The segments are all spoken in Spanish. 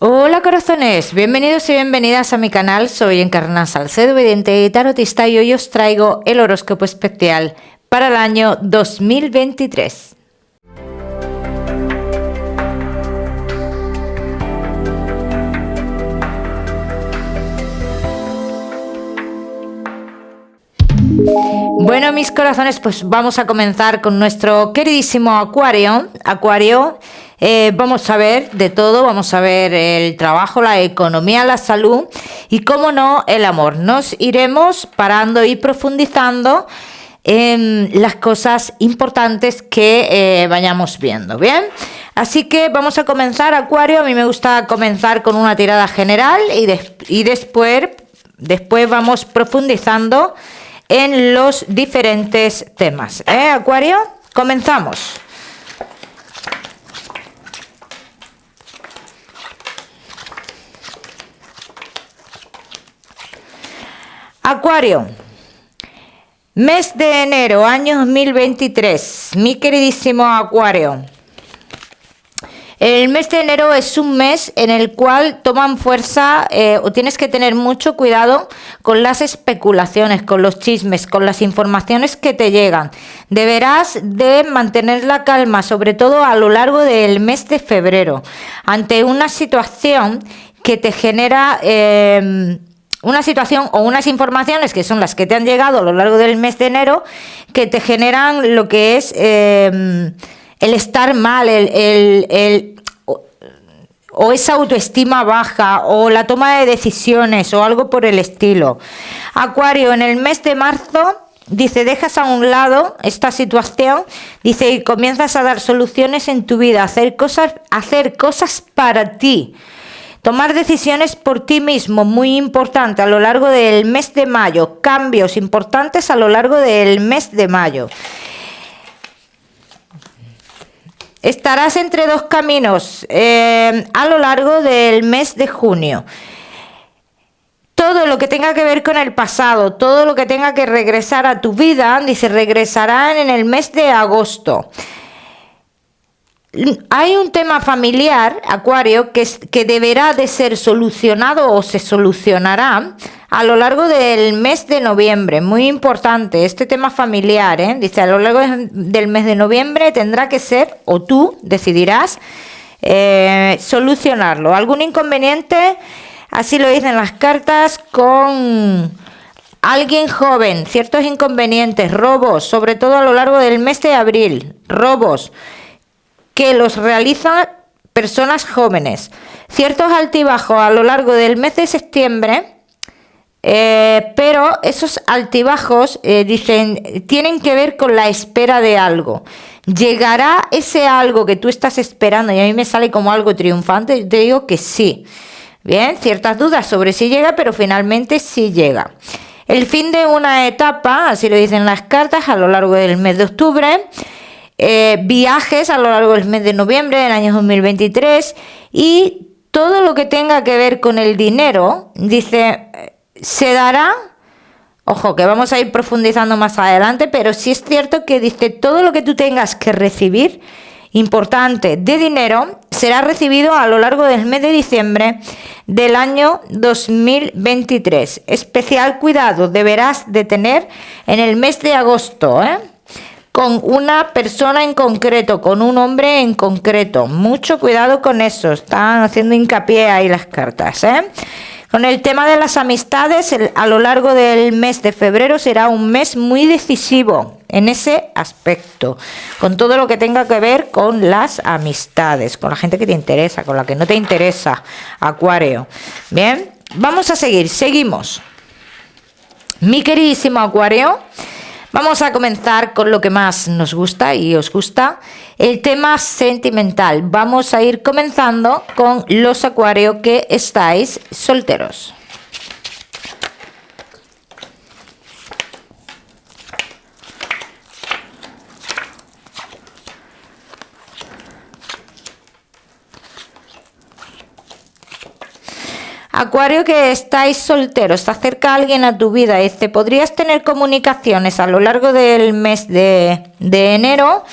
Hola corazones, bienvenidos y bienvenidas a mi canal. Soy Encarna Salcedo, vidente y tarotista, y hoy os traigo el horóscopo especial para el año 2023. Bueno, mis corazones, pues vamos a comenzar con nuestro queridísimo Acuario. Vamos a ver de todo, vamos a ver el trabajo, la economía, la salud y, cómo no, el amor. Nos iremos parando y profundizando en las cosas importantes que vayamos viendo, ¿bien? Así que vamos a comenzar, Acuario. A mí me gusta comenzar con una tirada general y después vamos profundizando en los diferentes temas. Acuario, comenzamos. Acuario, mes de enero, año 2023, mi queridísimo Acuario. El mes de enero es un mes en el cual toman fuerza o tienes que tener mucho cuidado con las especulaciones, con los chismes, con las informaciones que te llegan. Deberás de mantener la calma, sobre todo a lo largo del mes de febrero, ante una situación que te genera una situación o unas informaciones que son las que te han llegado a lo largo del mes de enero, que te generan lo que es el estar mal, o esa autoestima baja, o la toma de decisiones, o algo por el estilo. Acuario, en el mes de marzo, dice, dejas a un lado esta situación, dice, y comienzas a dar soluciones en tu vida, hacer cosas para ti. Tomar decisiones por ti mismo, muy importante a lo largo del mes de mayo. Cambios importantes a lo largo del mes de mayo. Estarás entre dos caminos a lo largo del mes de junio. Todo lo que tenga que ver con el pasado, todo lo que tenga que regresar a tu vida, dice, regresarán en el mes de agosto. Hay un tema familiar, Acuario, que deberá de ser solucionado o se solucionará a lo largo del mes de noviembre. Muy importante este tema familiar, dice, a lo largo del mes de noviembre tendrá que ser, o tú decidirás solucionarlo. ¿Algún inconveniente? Así lo dicen las cartas, con alguien joven, ciertos inconvenientes, robos, sobre todo a lo largo del mes de abril, robos que los realizan personas jóvenes, ciertos altibajos a lo largo del mes de septiembre, pero esos altibajos, dicen, tienen que ver con la espera de algo. ¿Llegará ese algo que tú estás esperando? Y a mí me sale como algo triunfante, yo te digo que sí. Bien, ciertas dudas sobre si llega, pero finalmente sí llega. El fin de una etapa, así lo dicen las cartas, a lo largo del mes de octubre. Viajes a lo largo del mes de noviembre del año 2023, y todo lo que tenga que ver con el dinero, dice, se dará, ojo que vamos a ir profundizando más adelante, pero sí es cierto que dice, todo lo que tú tengas que recibir importante de dinero será recibido a lo largo del mes de diciembre del año 2023. Especial cuidado deberás de tener en el mes de agosto, con una persona en concreto, con un hombre en concreto. Mucho cuidado con eso, están haciendo hincapié ahí las cartas, Con el tema de las amistades, a lo largo del mes de febrero será un mes muy decisivo en ese aspecto, con todo lo que tenga que ver con las amistades, con la gente que te interesa, con la que no te interesa, Acuario. Bien, vamos a seguimos. Mi queridísimo Acuario, vamos a comenzar con lo que más nos gusta y os gusta, el tema sentimental. Vamos a ir comenzando con los Acuario que estáis solteros. Acuario que estáis solteros, se acerca alguien a tu vida, podrías tener comunicaciones a lo largo del mes de enero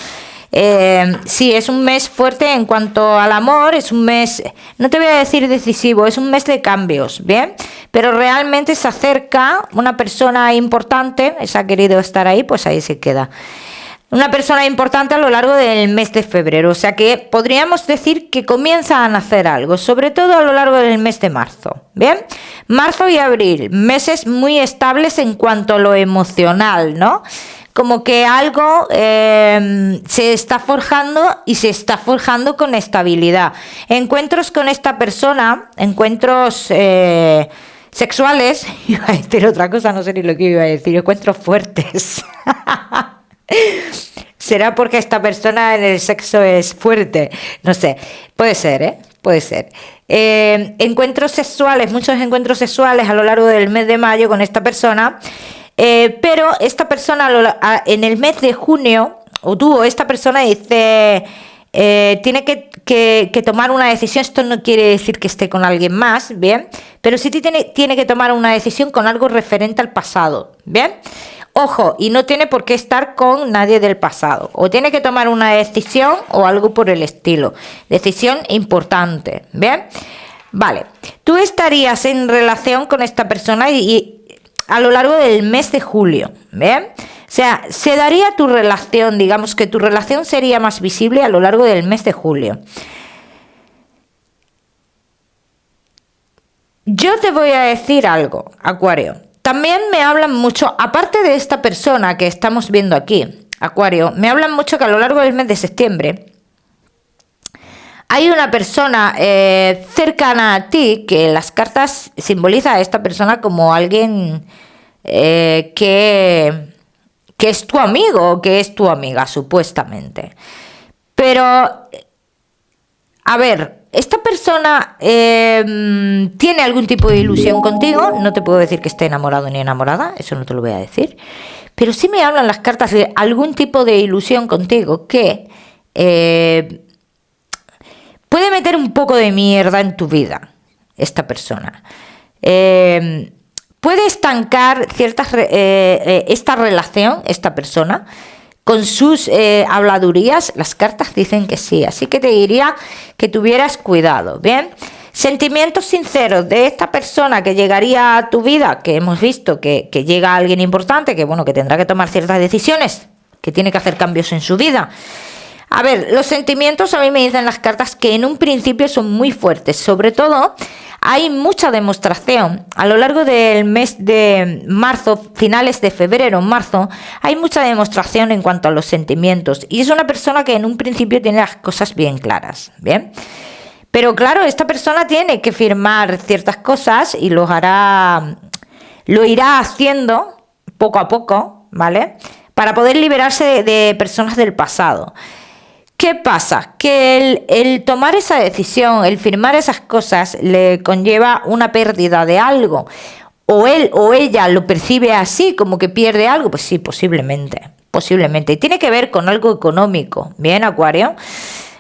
Sí, es un mes fuerte en cuanto al amor, es un mes, no te voy a decir decisivo, es un mes de cambios, ¿bien? Pero realmente se acerca una persona importante, esa ha querido estar ahí, pues ahí se queda. Una persona importante a lo largo del mes de febrero, o sea que podríamos decir que comienza a nacer algo, sobre todo a lo largo del mes de marzo, ¿bien? Marzo y abril, meses muy estables en cuanto a lo emocional, ¿no? Como que algo se está forjando y se está forjando con estabilidad. Encuentros con esta persona, encuentros sexuales, iba a decir otra cosa, no sé ni lo que iba a decir, encuentros fuertes. ¿Será porque esta persona en el sexo es fuerte? No sé, puede ser, ¿eh? Puede ser. Encuentros sexuales, muchos encuentros sexuales a lo largo del mes de mayo con esta persona, pero esta persona en el mes de junio, esta persona dice, tiene que tomar una decisión. Esto no quiere decir que esté con alguien más, ¿bien? Pero sí tiene que tomar una decisión con algo referente al pasado, ¿bien? Ojo, y no tiene por qué estar con nadie del pasado. O tiene que tomar una decisión o algo por el estilo. Decisión importante, ¿bien? Vale, tú estarías en relación con esta persona y a lo largo del mes de julio, ¿bien? O sea, se daría tu relación, digamos que tu relación sería más visible a lo largo del mes de julio. Yo te voy a decir algo, Acuario. También me hablan mucho, aparte de esta persona que estamos viendo aquí, Acuario, me hablan mucho que a lo largo del mes de septiembre hay una persona cercana a ti que las cartas simboliza a esta persona como alguien que es tu amigo o que es tu amiga, supuestamente. Pero, a ver, esta persona tiene algún tipo de ilusión contigo. No te puedo decir que esté enamorado ni enamorada, eso no te lo voy a decir. Pero sí me hablan las cartas de algún tipo de ilusión contigo que puede meter un poco de mierda en tu vida, esta persona. Puede estancar esta relación, esta persona, con sus habladurías. Las cartas dicen que sí, así que te diría que tuvieras cuidado, ¿bien? Sentimientos sinceros de esta persona que llegaría a tu vida, que hemos visto que llega alguien importante, que bueno, que tendrá que tomar ciertas decisiones, que tiene que hacer cambios en su vida. A ver, los sentimientos a mí me dicen las cartas que en un principio son muy fuertes, sobre todo hay mucha demostración a lo largo del mes de marzo, finales de febrero, marzo, hay mucha demostración en cuanto a los sentimientos y es una persona que en un principio tiene las cosas bien claras, ¿bien? Pero claro, esta persona tiene que firmar ciertas cosas y lo irá haciendo poco a poco, ¿vale? Para poder liberarse de personas del pasado. ¿Qué pasa? Que el tomar esa decisión, el firmar esas cosas, le conlleva una pérdida de algo. O él o ella lo percibe así, como que pierde algo. Pues sí, posiblemente. Y tiene que ver con algo económico. ¿Bien, Acuario?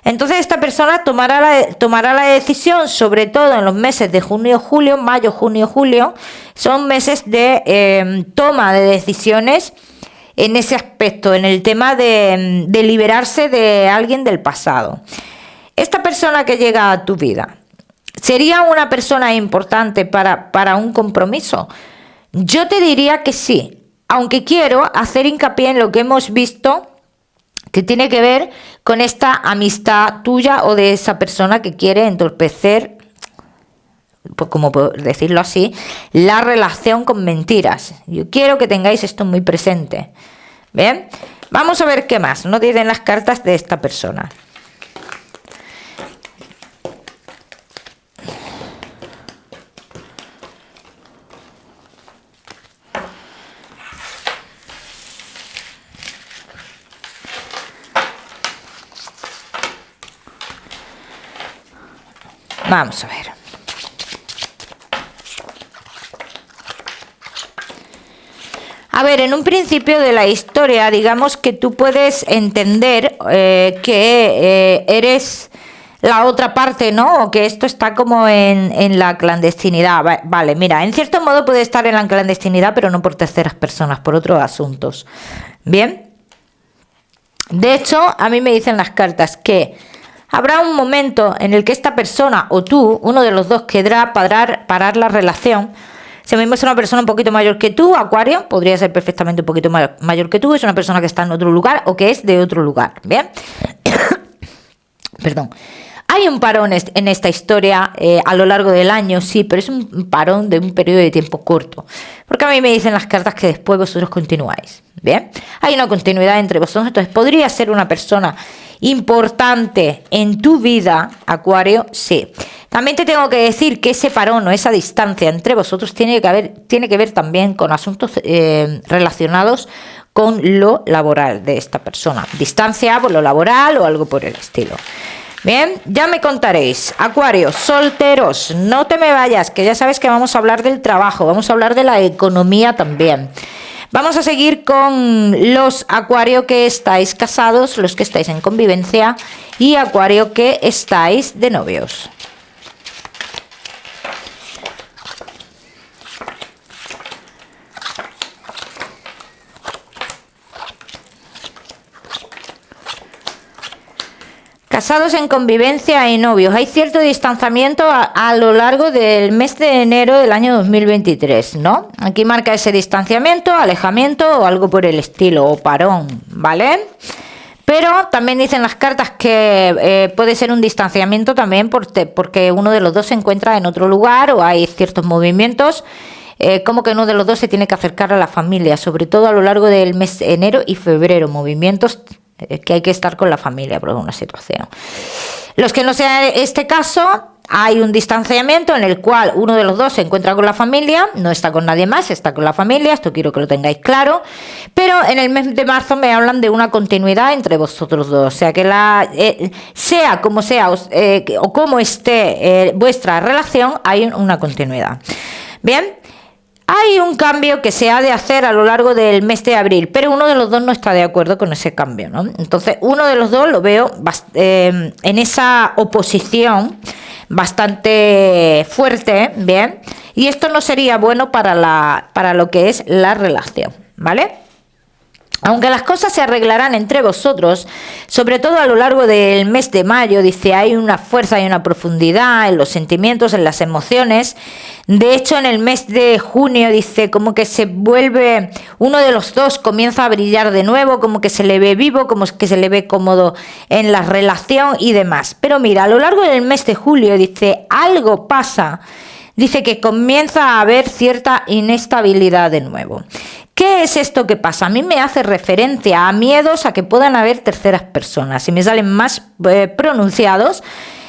Entonces esta persona tomará la decisión, sobre todo en los meses de junio, julio, mayo, junio, julio. Son meses de toma de decisiones en ese aspecto, en el tema de liberarse de alguien del pasado. Esta persona que llega a tu vida, ¿sería una persona importante para un compromiso? Yo te diría que sí, aunque quiero hacer hincapié en lo que hemos visto, que tiene que ver con esta amistad tuya o de esa persona que quiere entorpecer, pues como puedo decirlo así, la relación con mentiras. Yo quiero que tengáis esto muy presente. Bien, vamos a ver qué más nos dicen las cartas de esta persona. Vamos a ver. A ver, en un principio de la historia, digamos que tú puedes entender que eres la otra parte, ¿no? O que esto está como en la clandestinidad. Vale, mira, en cierto modo puede estar en la clandestinidad, pero no por terceras personas, por otros asuntos. Bien. De hecho, a mí me dicen las cartas que habrá un momento en el que esta persona o tú, uno de los dos, querrá parar la relación. Si mismo es una persona un poquito mayor que tú, Acuario, podría ser perfectamente un poquito mayor que tú, es una persona que está en otro lugar o que es de otro lugar, ¿bien? Perdón. Hay un parón en esta historia a lo largo del año, sí, pero es un parón de un periodo de tiempo corto. Porque a mí me dicen las cartas que después vosotros continuáis, ¿bien? Hay una continuidad entre vosotros, entonces podría ser una persona importante en tu vida, Acuario, sí. También te tengo que decir que ese parón o esa distancia entre vosotros tiene que ver también con asuntos relacionados con lo laboral de esta persona. Distancia por lo laboral o algo por el estilo. Bien, ya me contaréis. Acuario, solteros, no te me vayas, que ya sabes que vamos a hablar del trabajo, vamos a hablar de la economía también. Vamos a seguir con los Acuario que estáis casados, los que estáis en convivencia y Acuario que estáis de novios. Casados en convivencia y novios. Hay cierto distanciamiento a lo largo del mes de enero del año 2023, ¿no? Aquí marca ese distanciamiento, alejamiento o algo por el estilo, o parón, ¿vale? Pero también dicen las cartas que puede ser un distanciamiento también porque uno de los dos se encuentra en otro lugar o hay ciertos movimientos. Como que uno de los dos se tiene que acercar a la familia, sobre todo a lo largo del mes de enero y febrero, movimientos que hay que estar con la familia por alguna situación. Los que no sea este caso, hay un distanciamiento en el cual uno de los dos se encuentra con la familia, no está con nadie más, está con la familia, esto quiero que lo tengáis claro, pero en el mes de marzo me hablan de una continuidad entre vosotros dos, o sea que sea como sea o como esté vuestra relación, hay una continuidad. Bien. Hay un cambio que se ha de hacer a lo largo del mes de abril, pero uno de los dos no está de acuerdo con ese cambio, ¿no? Entonces, uno de los dos lo veo en esa oposición bastante fuerte, ¿bien? Y esto no sería bueno para lo que es la relación, ¿vale? Aunque las cosas se arreglarán entre vosotros, sobre todo a lo largo del mes de mayo, dice, hay una fuerza y una profundidad en los sentimientos, en las emociones. De hecho, en el mes de junio, dice, como que se vuelve, uno de los dos comienza a brillar de nuevo, como que se le ve vivo, como que se le ve cómodo en la relación y demás. Pero mira, a lo largo del mes de julio, dice, algo pasa. Dice que comienza a haber cierta inestabilidad de nuevo. ¿Qué es esto que pasa? A mí me hace referencia a miedos a que puedan haber terceras personas. Si me salen más pronunciados,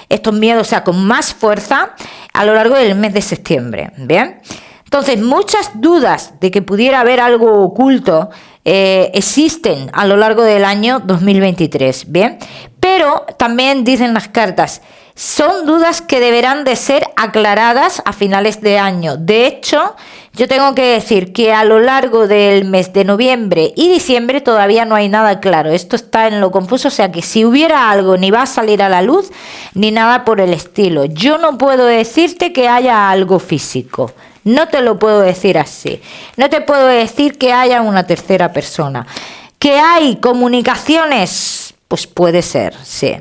estos miedos, o sea, con más fuerza a lo largo del mes de septiembre. ¿Bien? Entonces, muchas dudas de que pudiera haber algo oculto existen a lo largo del año 2023. ¿Bien? Pero también dicen las cartas, son dudas que deberán de ser aclaradas a finales de año. De hecho, yo tengo que decir que a lo largo del mes de noviembre y diciembre todavía no hay nada claro. Esto está en lo confuso, o sea que si hubiera algo ni va a salir a la luz ni nada por el estilo. Yo no puedo decirte que haya algo físico. No te lo puedo decir así. No te puedo decir que haya una tercera persona. ¿Que hay comunicaciones? Pues puede ser, sí.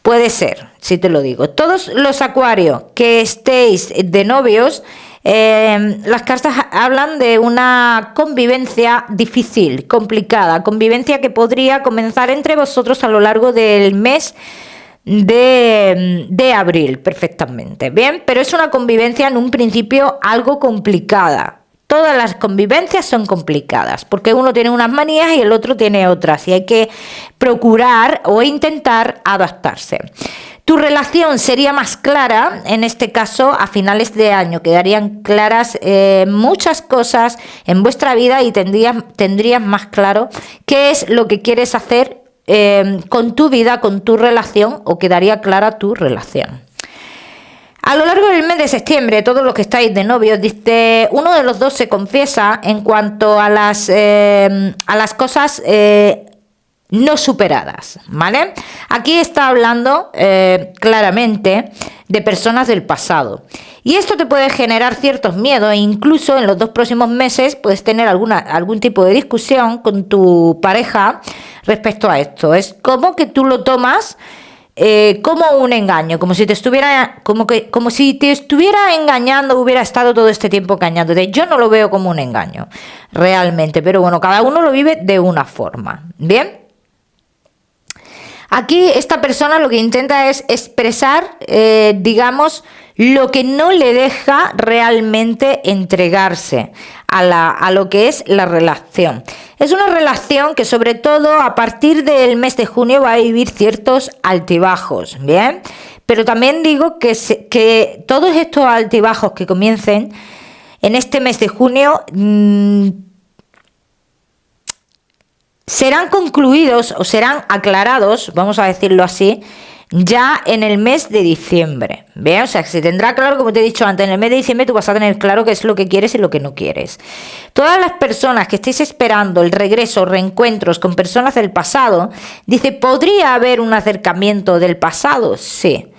Puede ser, si te lo digo. Todos los Acuarios que estéis de novios, las cartas hablan de una convivencia difícil, complicada, convivencia que podría comenzar entre vosotros a lo largo del mes de abril, perfectamente. Bien, pero es una convivencia en un principio algo complicada. Todas las convivencias son complicadas porque uno tiene unas manías y el otro tiene otras y hay que procurar o intentar adaptarse. Tu relación sería más clara, en este caso, a finales de año. Quedarían claras muchas cosas en vuestra vida y tendrías más claro qué es lo que quieres hacer con tu vida, con tu relación, o quedaría clara tu relación. A lo largo del mes de septiembre, todos los que estáis de novios, dice, uno de los dos se confiesa en cuanto a las cosas no superadas, ¿vale? Aquí está hablando claramente de personas del pasado. Y esto te puede generar ciertos miedos e incluso en los 2 próximos meses puedes tener algún tipo de discusión con tu pareja respecto a esto. Es como que tú lo tomas como un engaño, como si te estuviera engañando, hubiera estado todo este tiempo engañándote. Yo no lo veo como un engaño, realmente, pero bueno, cada uno lo vive de una forma. Bien. Aquí esta persona lo que intenta es expresar, digamos, lo que no le deja realmente entregarse a lo que es la relación. Es una relación que sobre todo a partir del mes de junio va a vivir ciertos altibajos, ¿bien? Pero también digo que todos estos altibajos que comiencen en este mes de junio serán concluidos o serán aclarados, vamos a decirlo así, ya en el mes de diciembre. ¿Bien? O sea, que se tendrá claro, como te he dicho antes, en el mes de diciembre tú vas a tener claro qué es lo que quieres y lo que no quieres. Todas las personas que estéis esperando el regreso o reencuentros con personas del pasado, dice, ¿podría haber un acercamiento del pasado? Sí.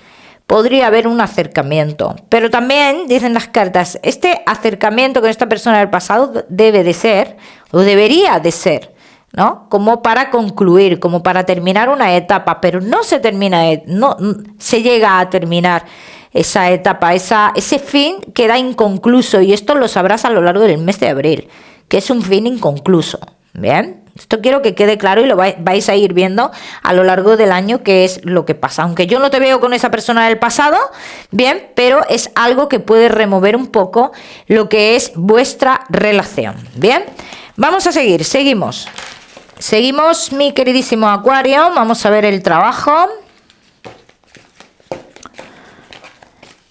Podría haber un acercamiento, pero también dicen las cartas, este acercamiento con esta persona del pasado debe de ser, o debería de ser, ¿no? Como para concluir, como para terminar una etapa, pero no se termina, no se llega a terminar esa etapa, ese fin queda inconcluso y esto lo sabrás a lo largo del mes de abril, que es un fin inconcluso, ¿bien? Esto quiero que quede claro y lo vais a ir viendo a lo largo del año qué es lo que pasa. Aunque yo no te veo con esa persona del pasado, bien, pero es algo que puede remover un poco lo que es vuestra relación, ¿bien? Vamos a seguir, seguimos. Seguimos, mi queridísimo Acuario, vamos a ver el trabajo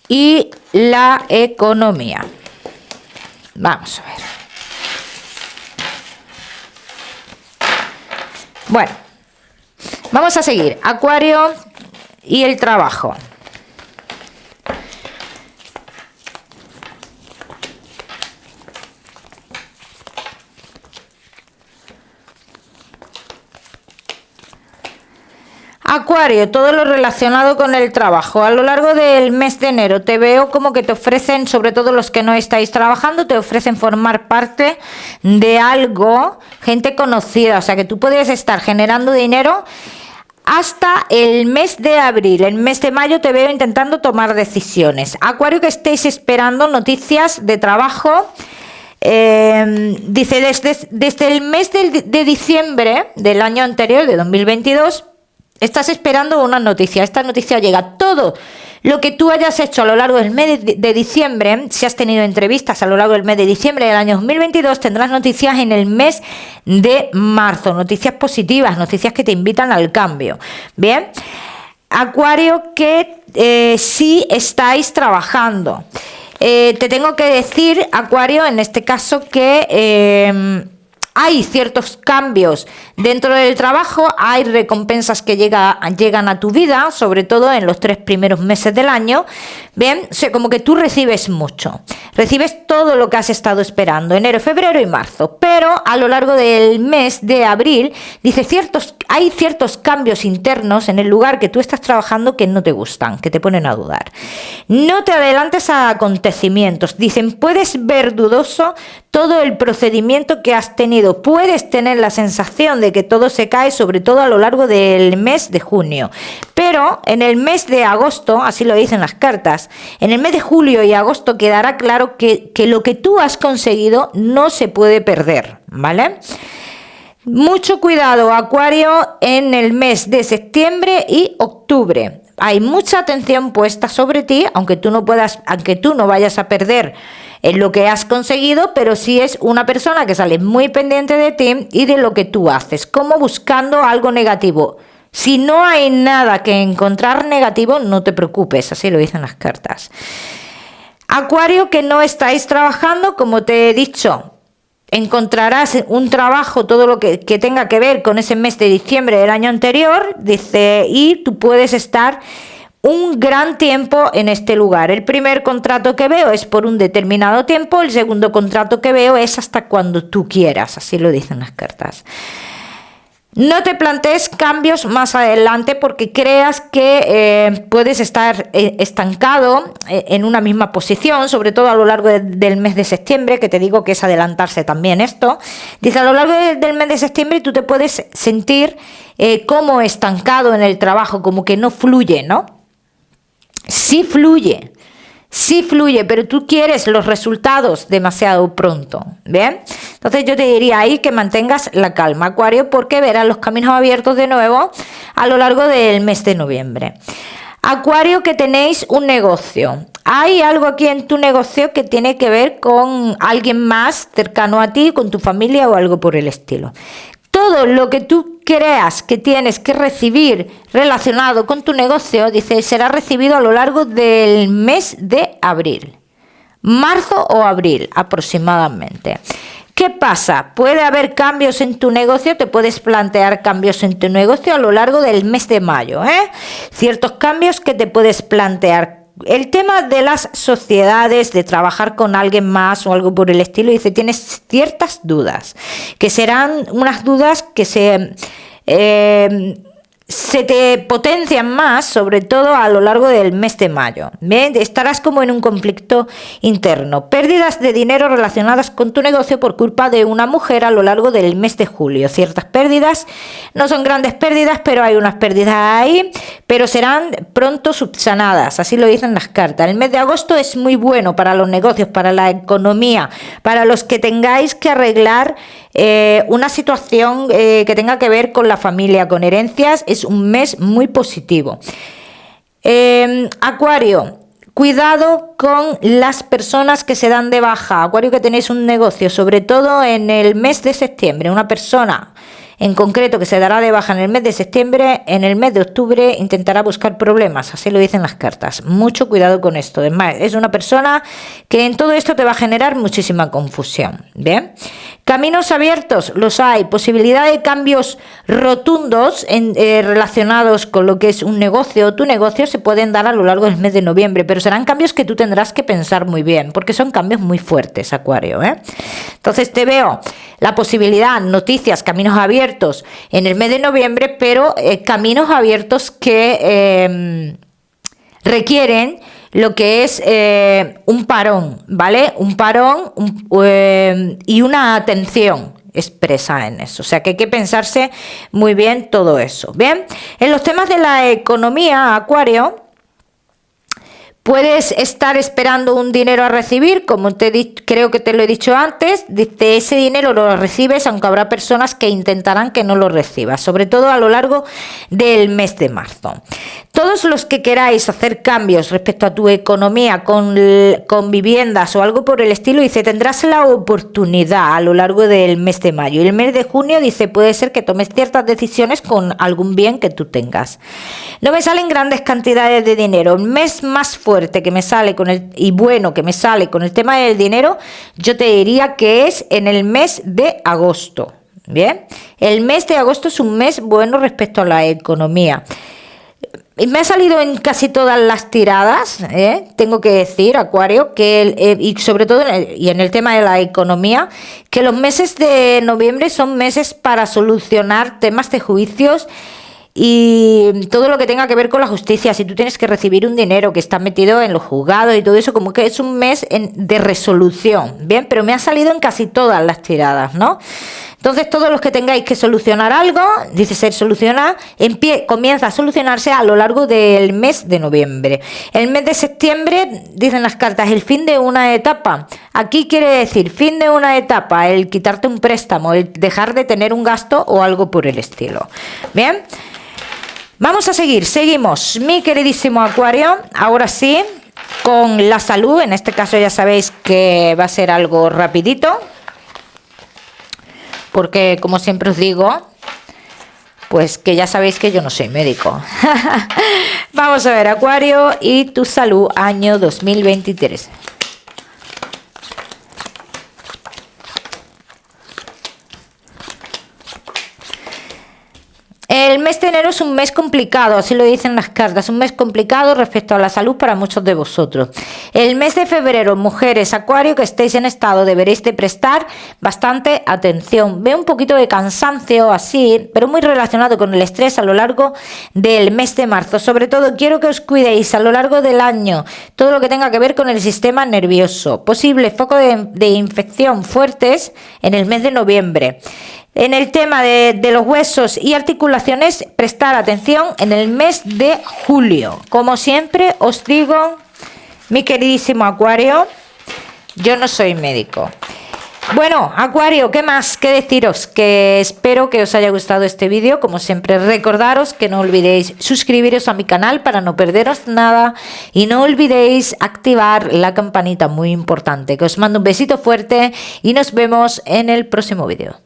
y la economía. Vamos a ver. Bueno, vamos a seguir. Acuario y el trabajo. Acuario, todo lo relacionado con el trabajo. A lo largo del mes de enero te veo como que te ofrecen, sobre todo los que no estáis trabajando, te ofrecen formar parte de algo, gente conocida. O sea que tú puedes estar generando dinero hasta el mes de abril. El mes de mayo te veo intentando tomar decisiones. Acuario, que estéis esperando noticias de trabajo. Dice, desde el mes de diciembre del año anterior, de 2022, estás esperando una noticia. Esta noticia llega. Todo lo que tú hayas hecho a lo largo del mes de diciembre, si has tenido entrevistas a lo largo del mes de diciembre del año 2022, tendrás noticias en el mes de marzo. Noticias positivas, noticias que te invitan al cambio. Bien. Acuario, que sí estáis trabajando. Te tengo que decir, Acuario, en este caso que hay ciertos cambios dentro del trabajo, hay recompensas que llegan a tu vida, sobre todo en los 3 primeros meses del año. Bien, o sea, como que tú recibes mucho, recibes todo lo que has estado esperando, enero, febrero y marzo, pero a lo largo del mes de abril, dice, hay ciertos cambios internos en el lugar que tú estás trabajando que no te gustan, que te ponen a dudar. No te adelantes a acontecimientos, dicen, puedes ver dudoso todo el procedimiento que has tenido, puedes tener la sensación de que todo se cae, sobre todo a lo largo del mes de junio, pero en el mes de agosto, así lo dicen las cartas, en el mes de julio y agosto quedará claro que lo que tú has conseguido no se puede perder, ¿vale? Mucho cuidado, Acuario, en el mes de septiembre y octubre. Hay mucha atención puesta sobre ti, aunque tú no vayas a perder en lo que has conseguido, pero sí es una persona que sale muy pendiente de ti y de lo que tú haces, como buscando algo negativo. Si no hay nada que encontrar negativo, no te preocupes, así lo dicen las cartas. Acuario, que no estáis trabajando, como te he dicho, encontrarás un trabajo, todo lo que tenga que ver con ese mes de diciembre del año anterior, dice, y tú puedes estar un gran tiempo en este lugar. El primer contrato que veo es por un determinado tiempo, el segundo contrato que veo es hasta cuando tú quieras, así lo dicen las cartas. No te plantees cambios más adelante porque creas que puedes estar estancado en una misma posición, sobre todo a lo largo del mes de septiembre, que te digo que es adelantarse también esto. Dice, a lo largo del mes de septiembre tú te puedes sentir como estancado en el trabajo, como que no fluye, ¿no? Sí fluye. Sí fluye, pero tú quieres los resultados demasiado pronto, ¿bien? Entonces yo te diría ahí que mantengas la calma, Acuario, porque verás los caminos abiertos de nuevo a lo largo del mes de noviembre. Acuario, que tenéis un negocio. Hay algo aquí en tu negocio que tiene que ver con alguien más cercano a ti, con tu familia o algo por el estilo. Todo lo que tú creas que tienes que recibir relacionado con tu negocio, dice, será recibido a lo largo del mes de abril. Marzo o abril aproximadamente. ¿Qué pasa? Puede haber cambios en tu negocio, te puedes plantear cambios en tu negocio a lo largo del mes de mayo, ¿eh? Ciertos cambios que te puedes plantear. El tema de las sociedades, de trabajar con alguien más o algo por el estilo, dice, tienes ciertas dudas, que serán unas dudas que se te potencian más, sobre todo a lo largo del mes de mayo. ¿Bien? Estarás como en un conflicto interno. Pérdidas de dinero relacionadas con tu negocio por culpa de una mujer a lo largo del mes de julio. Ciertas pérdidas, no son grandes pérdidas, pero hay unas pérdidas ahí, pero serán pronto subsanadas, así lo dicen las cartas. El mes de agosto es muy bueno para los negocios, para la economía, para los que tengáis que arreglar una situación que tenga que ver con la familia, con herencias. Es un mes muy positivo. Acuario, cuidado con las personas que se dan de baja. Acuario, que tenéis un negocio, sobre todo en el mes de septiembre, una persona en concreto que se dará de baja en el mes de septiembre, en el mes de octubre intentará buscar problemas, así lo dicen las cartas. Mucho cuidado con esto. Además, es una persona que en todo esto te va a generar muchísima confusión. ¿Bien? Caminos abiertos, los hay. Posibilidad de cambios rotundos relacionados con lo que es un negocio o tu negocio se pueden dar a lo largo del mes de noviembre, pero serán cambios que tú tendrás que pensar muy bien, porque son cambios muy fuertes, Acuario, ¿eh? Entonces te veo la posibilidad, noticias, caminos abiertos en el mes de noviembre, pero caminos abiertos que requieren lo que es un parón, ¿vale? Un parón y una atención expresa en eso. O sea que hay que pensarse muy bien todo eso. Bien, en los temas de la economía, Acuario, puedes estar esperando un dinero a recibir, como creo que te lo he dicho antes. Dice, ese dinero lo recibes, aunque habrá personas que intentarán que no lo recibas, sobre todo a lo largo del mes de marzo. Todos los que queráis hacer cambios respecto a tu economía con viviendas o algo por el estilo, dice, tendrás la oportunidad a lo largo del mes de mayo. Y el mes de junio, dice, puede ser que tomes ciertas decisiones con algún bien que tú tengas. No me salen grandes cantidades de dinero. El mes más fuerte que me sale y bueno que me sale con el tema del dinero, yo te diría que es en el mes de agosto. Bien, el mes de agosto es un mes bueno respecto a la economía. Y me ha salido en casi todas las tiradas, tengo que decir, Acuario, que y sobre todo en el tema de la economía, que los meses de noviembre son meses para solucionar temas de juicios y todo lo que tenga que ver con la justicia. Si tú tienes que recibir un dinero que está metido en los juzgados y todo eso, como que es un mes de resolución, bien, pero me ha salido en casi todas las tiradas, ¿no? Entonces, todos los que tengáis que solucionar algo, dice ser solucionar, comienza a solucionarse a lo largo del mes de noviembre. El mes de septiembre, dicen las cartas, el fin de una etapa. Aquí quiere decir fin de una etapa, el quitarte un préstamo, el dejar de tener un gasto o algo por el estilo. Bien, vamos a seguimos, mi queridísimo Acuario, ahora sí, con la salud. En este caso ya sabéis que va a ser algo rapidito, porque como siempre os digo, pues que ya sabéis que yo no soy médico. Vamos a ver, Acuario, y tu salud año 2023. El mes de enero enero es un mes complicado, así lo dicen las cartas, un mes complicado respecto a la salud para muchos de vosotros. El mes de febrero, mujeres, Acuario, que estéis en estado, deberéis de prestar bastante atención. Veo un poquito de cansancio así, pero muy relacionado con el estrés a lo largo del mes de marzo. Sobre todo quiero que os cuidéis a lo largo del año, todo lo que tenga que ver con el sistema nervioso. Posible foco de infección fuertes en el mes de noviembre. En el tema de los huesos y articulaciones, prestar atención en el mes de julio. Como siempre os digo, mi queridísimo Acuario, yo no soy médico. Bueno, Acuario, ¿qué más que deciros? Que espero que os haya gustado este vídeo. Como siempre, recordaros que no olvidéis suscribiros a mi canal para no perderos nada. Y no olvidéis activar la campanita, muy importante. Que os mando un besito fuerte y nos vemos en el próximo vídeo.